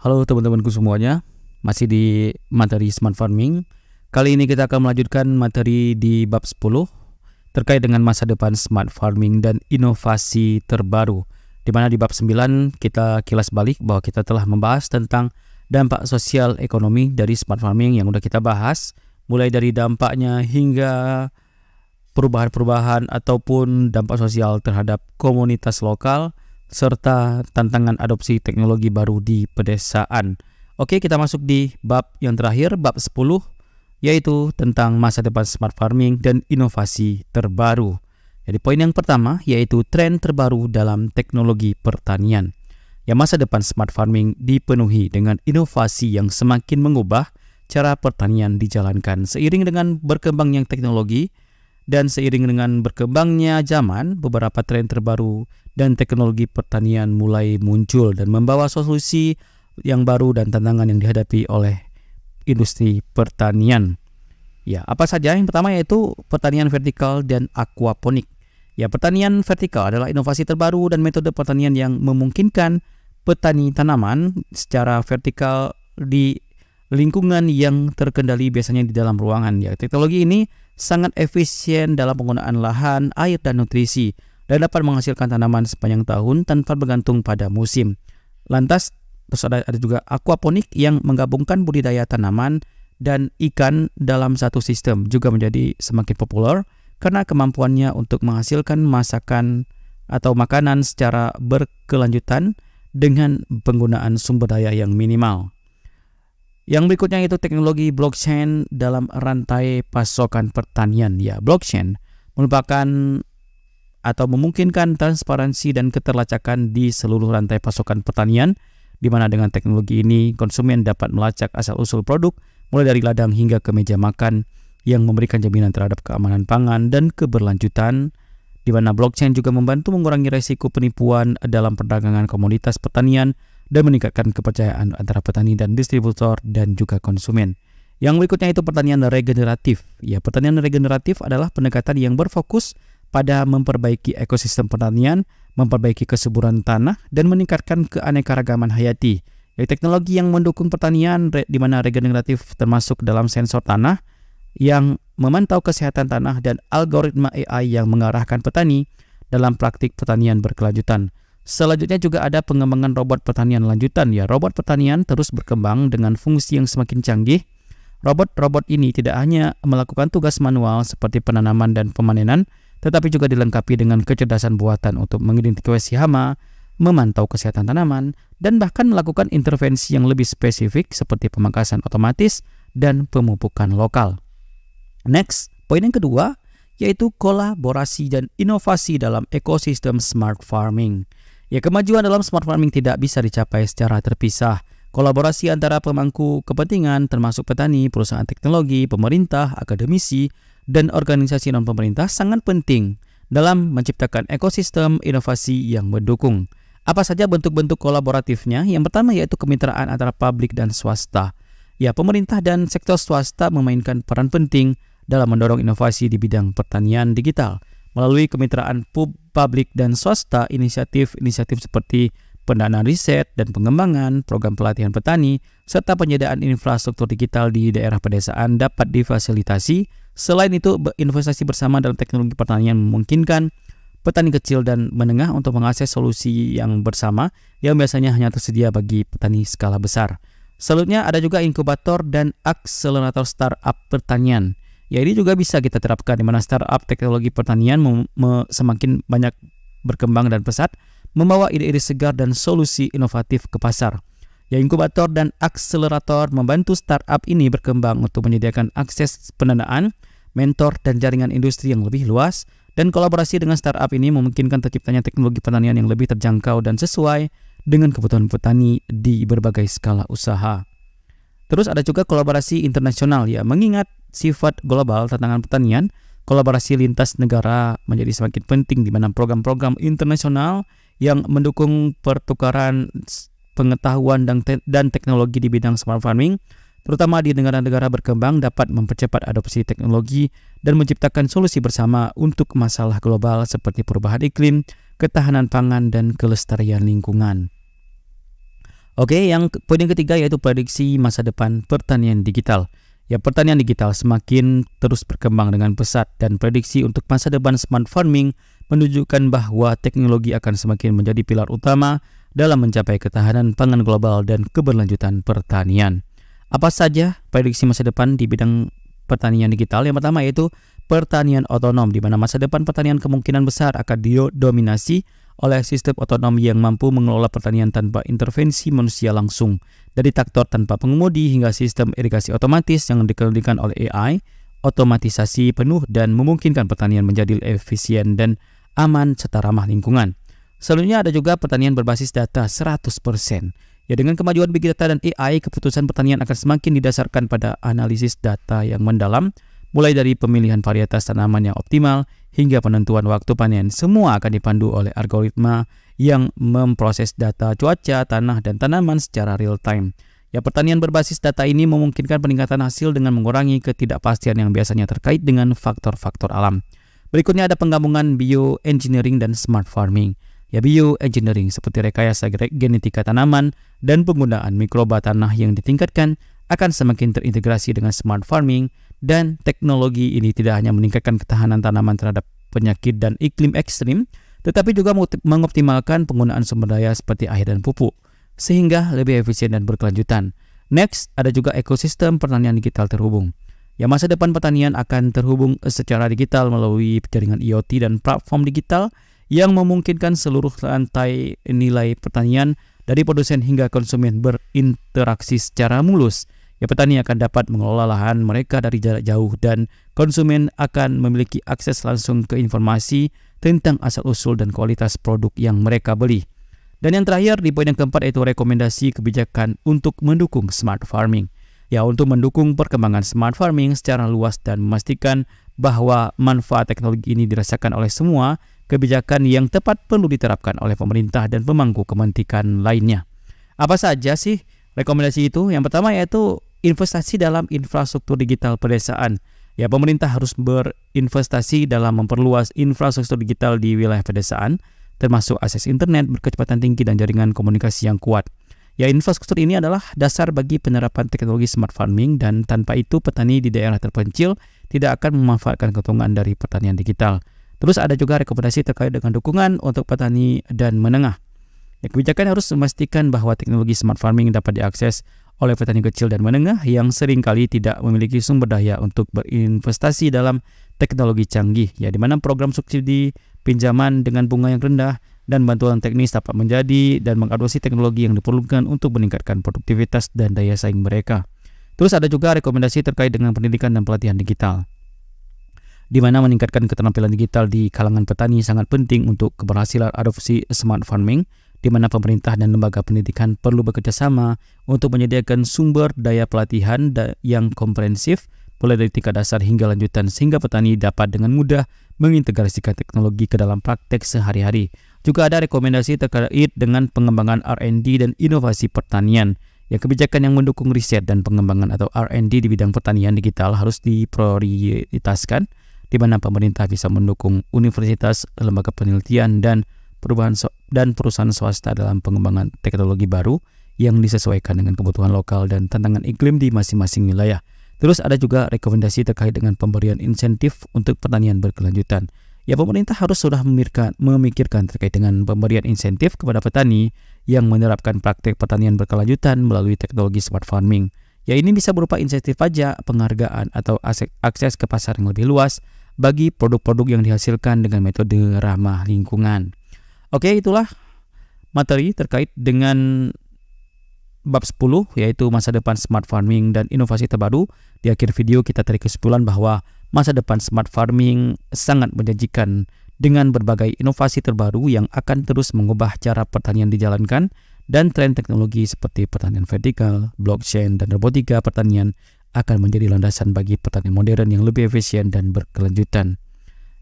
Halo teman-temanku semuanya, masih di materi Smart Farming. Kali ini kita akan melanjutkan materi di bab 10 terkait dengan masa depan Smart Farming dan inovasi terbaru. Di mana di bab 9 kita kilas balik bahwa kita telah membahas tentang dampak sosial ekonomi dari Smart Farming yang udah kita bahas, mulai dari dampaknya hingga perubahan-perubahan ataupun dampak sosial terhadap komunitas lokal, serta tantangan adopsi teknologi baru di pedesaan. Oke, kita masuk di bab yang terakhir, bab 10, yaitu tentang masa depan Smart Farming dan inovasi terbaru. Jadi poin yang pertama yaitu tren terbaru dalam teknologi pertanian. Ya, masa depan Smart Farming dipenuhi dengan inovasi yang semakin mengubah cara pertanian dijalankan. Seiring dengan berkembangnya teknologi dan seiring dengan berkembangnya zaman, beberapa tren terbaru dan teknologi pertanian mulai muncul dan membawa solusi yang baru dan tantangan yang dihadapi oleh industri pertanian. Ya, apa saja? Yang pertama yaitu pertanian vertikal dan aquaponik. Ya, pertanian vertikal adalah inovasi terbaru dan metode pertanian yang memungkinkan petani tanaman secara vertikal di lingkungan yang terkendali, biasanya di dalam ruangan. Ya, teknologi ini sangat efisien dalam penggunaan lahan, air, dan nutrisi, dan dapat menghasilkan tanaman sepanjang tahun tanpa bergantung pada musim. Lantas, terus ada juga aquaponik yang menggabungkan budidaya tanaman dan ikan dalam satu sistem, juga menjadi semakin populer karena kemampuannya untuk menghasilkan masakan atau makanan secara berkelanjutan dengan penggunaan sumber daya yang minimal. Yang berikutnya itu teknologi blockchain dalam rantai pasokan pertanian. Ya, blockchain merupakan atau memungkinkan transparansi dan keterlacakan di seluruh rantai pasokan pertanian, di mana dengan teknologi ini konsumen dapat melacak asal-usul produk mulai dari ladang hingga ke meja makan, yang memberikan jaminan terhadap keamanan pangan dan keberlanjutan, di mana blockchain juga membantu mengurangi risiko penipuan dalam perdagangan komoditas pertanian dan meningkatkan kepercayaan antara petani dan distributor dan juga konsumen. Yang berikutnya itu pertanian regeneratif. Ya, pertanian regeneratif adalah pendekatan yang berfokus pada memperbaiki ekosistem pertanian, memperbaiki kesuburan tanah, dan meningkatkan keanekaragaman hayati. Ya, teknologi yang mendukung pertanian di mana regeneratif termasuk dalam sensor tanah yang memantau kesehatan tanah dan algoritma AI yang mengarahkan petani dalam praktik pertanian berkelanjutan. Selanjutnya juga ada pengembangan robot pertanian lanjutan. Ya, robot pertanian terus berkembang dengan fungsi yang semakin canggih. Robot-robot ini tidak hanya melakukan tugas manual seperti penanaman dan pemanenan, tetapi juga dilengkapi dengan kecerdasan buatan untuk mengidentifikasi hama, memantau kesehatan tanaman, dan bahkan melakukan intervensi yang lebih spesifik seperti pemangkasan otomatis dan pemupukan lokal. Next, poin yang kedua yaitu kolaborasi dan inovasi dalam ekosistem smart farming. Ya, kemajuan dalam smart farming tidak bisa dicapai secara terpisah. Kolaborasi antara pemangku kepentingan termasuk petani, perusahaan teknologi, pemerintah, akademisi, dan organisasi non-pemerintah sangat penting dalam menciptakan ekosistem inovasi yang mendukung. Apa saja bentuk-bentuk kolaboratifnya? Yang pertama yaitu kemitraan antara publik dan swasta. Ya, pemerintah dan sektor swasta memainkan peran penting dalam mendorong inovasi di bidang pertanian digital. Melalui kemitraan publik dan swasta, inisiatif-inisiatif seperti pendanaan riset dan pengembangan, program pelatihan petani, serta penyediaan infrastruktur digital di daerah pedesaan dapat difasilitasi. Selain itu, investasi bersama dalam teknologi pertanian memungkinkan petani kecil dan menengah untuk mengakses solusi yang bersama yang biasanya hanya tersedia bagi petani skala besar. Selanjutnya ada juga inkubator dan akselerator startup pertanian. Ya, ini juga bisa kita terapkan di mana startup teknologi pertanian semakin banyak berkembang dan pesat, membawa ide-ide segar dan solusi inovatif ke pasar. Ya, inkubator dan akselerator membantu startup ini berkembang untuk menyediakan akses pendanaan, mentor, dan jaringan industri yang lebih luas, dan kolaborasi dengan startup ini memungkinkan terciptanya teknologi pertanian yang lebih terjangkau dan sesuai dengan kebutuhan petani di berbagai skala usaha. Terus ada juga kolaborasi internasional. Ya, mengingat sifat global tantangan pertanian, kolaborasi lintas negara menjadi semakin penting di mana program-program internasional yang mendukung pertukaran pengetahuan dan teknologi di bidang smart farming, terutama di negara-negara berkembang, dapat mempercepat adopsi teknologi dan menciptakan solusi bersama untuk masalah global seperti perubahan iklim, ketahanan pangan, dan kelestarian lingkungan. Oke, poin yang ketiga yaitu prediksi masa depan pertanian digital. Ya, pertanian digital semakin terus berkembang dengan pesat dan prediksi untuk masa depan smart farming menunjukkan bahwa teknologi akan semakin menjadi pilar utama dalam mencapai ketahanan pangan global dan keberlanjutan pertanian. Apa saja prediksi masa depan di bidang pertanian digital? Yang pertama yaitu pertanian otonom, di mana masa depan pertanian kemungkinan besar akan didominasi oleh sistem otonom yang mampu mengelola pertanian tanpa intervensi manusia langsung, dari traktor tanpa pengemudi hingga sistem irigasi otomatis yang dikendalikan oleh AI. Otomatisasi penuh dan memungkinkan pertanian menjadi efisien dan aman serta ramah lingkungan. Selanjutnya ada juga pertanian berbasis data 100%. Ya, dengan kemajuan big data dan AI, keputusan pertanian akan semakin didasarkan pada analisis data yang mendalam, mulai dari pemilihan varietas tanaman yang optimal hingga penentuan waktu panen. Semua akan dipandu oleh algoritma yang memproses data cuaca, tanah, dan tanaman secara real time. Ya, pertanian berbasis data ini memungkinkan peningkatan hasil dengan mengurangi ketidakpastian yang biasanya terkait dengan faktor-faktor alam. Berikutnya ada penggabungan bioengineering dan smart farming. Ya, bioengineering seperti rekayasa genetika tanaman dan penggunaan mikroba tanah yang ditingkatkan akan semakin terintegrasi dengan smart farming, dan teknologi ini tidak hanya meningkatkan ketahanan tanaman terhadap penyakit dan iklim ekstrim, tetapi juga mengoptimalkan penggunaan sumber daya seperti air dan pupuk, sehingga lebih efisien dan berkelanjutan. Next, ada juga ekosistem pertanian digital terhubung. Ya, masa depan pertanian akan terhubung secara digital melalui jaringan IoT dan platform digital yang memungkinkan seluruh rantai nilai pertanian dari produsen hingga konsumen berinteraksi secara mulus. Ya, petani akan dapat mengelola lahan mereka dari jarak jauh dan konsumen akan memiliki akses langsung ke informasi tentang asal-usul dan kualitas produk yang mereka beli. Dan yang terakhir di poin yang keempat yaitu rekomendasi kebijakan untuk mendukung smart farming. Ya, untuk mendukung perkembangan smart farming secara luas dan memastikan bahwa manfaat teknologi ini dirasakan oleh semua, kebijakan yang tepat perlu diterapkan oleh pemerintah dan pemangku kepentingan lainnya. Apa saja sih rekomendasi itu? Yang pertama yaitu investasi dalam infrastruktur digital pedesaan. Ya, pemerintah harus berinvestasi dalam memperluas infrastruktur digital di wilayah pedesaan, termasuk akses internet berkecepatan tinggi dan jaringan komunikasi yang kuat. Ya, infrastruktur ini adalah dasar bagi penerapan teknologi smart farming, dan tanpa itu petani di daerah terpencil tidak akan memanfaatkan keuntungan dari pertanian digital. Terus ada juga rekomendasi terkait dengan dukungan untuk petani dan menengah. Ya, kebijakan harus memastikan bahwa teknologi smart farming dapat diakses oleh petani kecil dan menengah yang seringkali tidak memiliki sumber daya untuk berinvestasi dalam teknologi canggih. Ya, di mana program subsidi, pinjaman dengan bunga yang rendah, dan bantuan teknis dapat menjadi dan mengadopsi teknologi yang diperlukan untuk meningkatkan produktivitas dan daya saing mereka. Terus ada juga rekomendasi terkait dengan pendidikan dan pelatihan digital, di mana meningkatkan keterampilan digital di kalangan petani sangat penting untuk keberhasilan adopsi smart farming, di mana pemerintah dan lembaga pendidikan perlu bekerja sama untuk menyediakan sumber daya pelatihan yang komprehensif, mulai dari tingkat dasar hingga lanjutan, sehingga petani dapat dengan mudah mengintegrasikan teknologi ke dalam praktek sehari-hari. Juga ada rekomendasi terkait dengan pengembangan R&D dan inovasi pertanian. Ya, kebijakan yang mendukung riset dan pengembangan atau R&D di bidang pertanian digital harus diprioritaskan, di mana pemerintah bisa mendukung universitas, lembaga penelitian, dan perusahaan swasta dalam pengembangan teknologi baru yang disesuaikan dengan kebutuhan lokal dan tantangan iklim di masing-masing wilayah. Terus ada juga rekomendasi terkait dengan pemberian insentif untuk pertanian berkelanjutan. Ya, pemerintah harus sudah memikirkan terkait dengan pemberian insentif kepada petani yang menerapkan praktek pertanian berkelanjutan melalui teknologi smart farming. Ya, ini bisa berupa insentif pajak, penghargaan, atau akses ke pasar yang lebih luas bagi produk-produk yang dihasilkan dengan metode ramah lingkungan. Oke, itulah materi terkait dengan bab 10, yaitu masa depan smart farming dan inovasi terbaru. Di akhir video kita tarik kesimpulan bahwa masa depan smart farming sangat menjanjikan dengan berbagai inovasi terbaru yang akan terus mengubah cara pertanian dijalankan, dan tren teknologi seperti pertanian vertikal, blockchain, dan robotika pertanian akan menjadi landasan bagi pertanian modern yang lebih efisien dan berkelanjutan.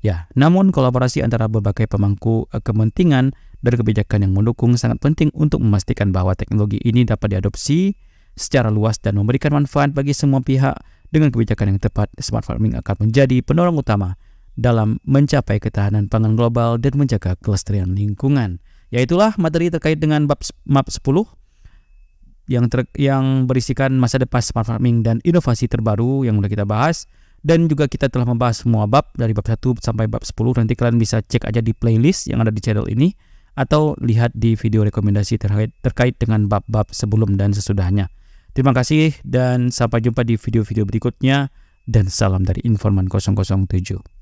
Ya, namun kolaborasi antara berbagai pemangku kepentingan dan kebijakan yang mendukung sangat penting untuk memastikan bahwa teknologi ini dapat diadopsi secara luas dan memberikan manfaat bagi semua pihak. Dengan kebijakan yang tepat, smart farming akan menjadi pendorong utama dalam mencapai ketahanan pangan global dan menjaga kelestarian lingkungan. Ya, itulah materi terkait dengan bab 10. yang berisikan masa depan smart farming dan inovasi terbaru yang udah kita bahas. Dan juga kita telah membahas semua bab dari bab 1 sampai bab 10. Nanti kalian bisa cek aja di playlist yang ada di channel ini atau lihat di video rekomendasi terkait dengan bab-bab sebelum dan sesudahnya. Terima kasih dan sampai jumpa di video-video berikutnya, dan salam dari Informan 007.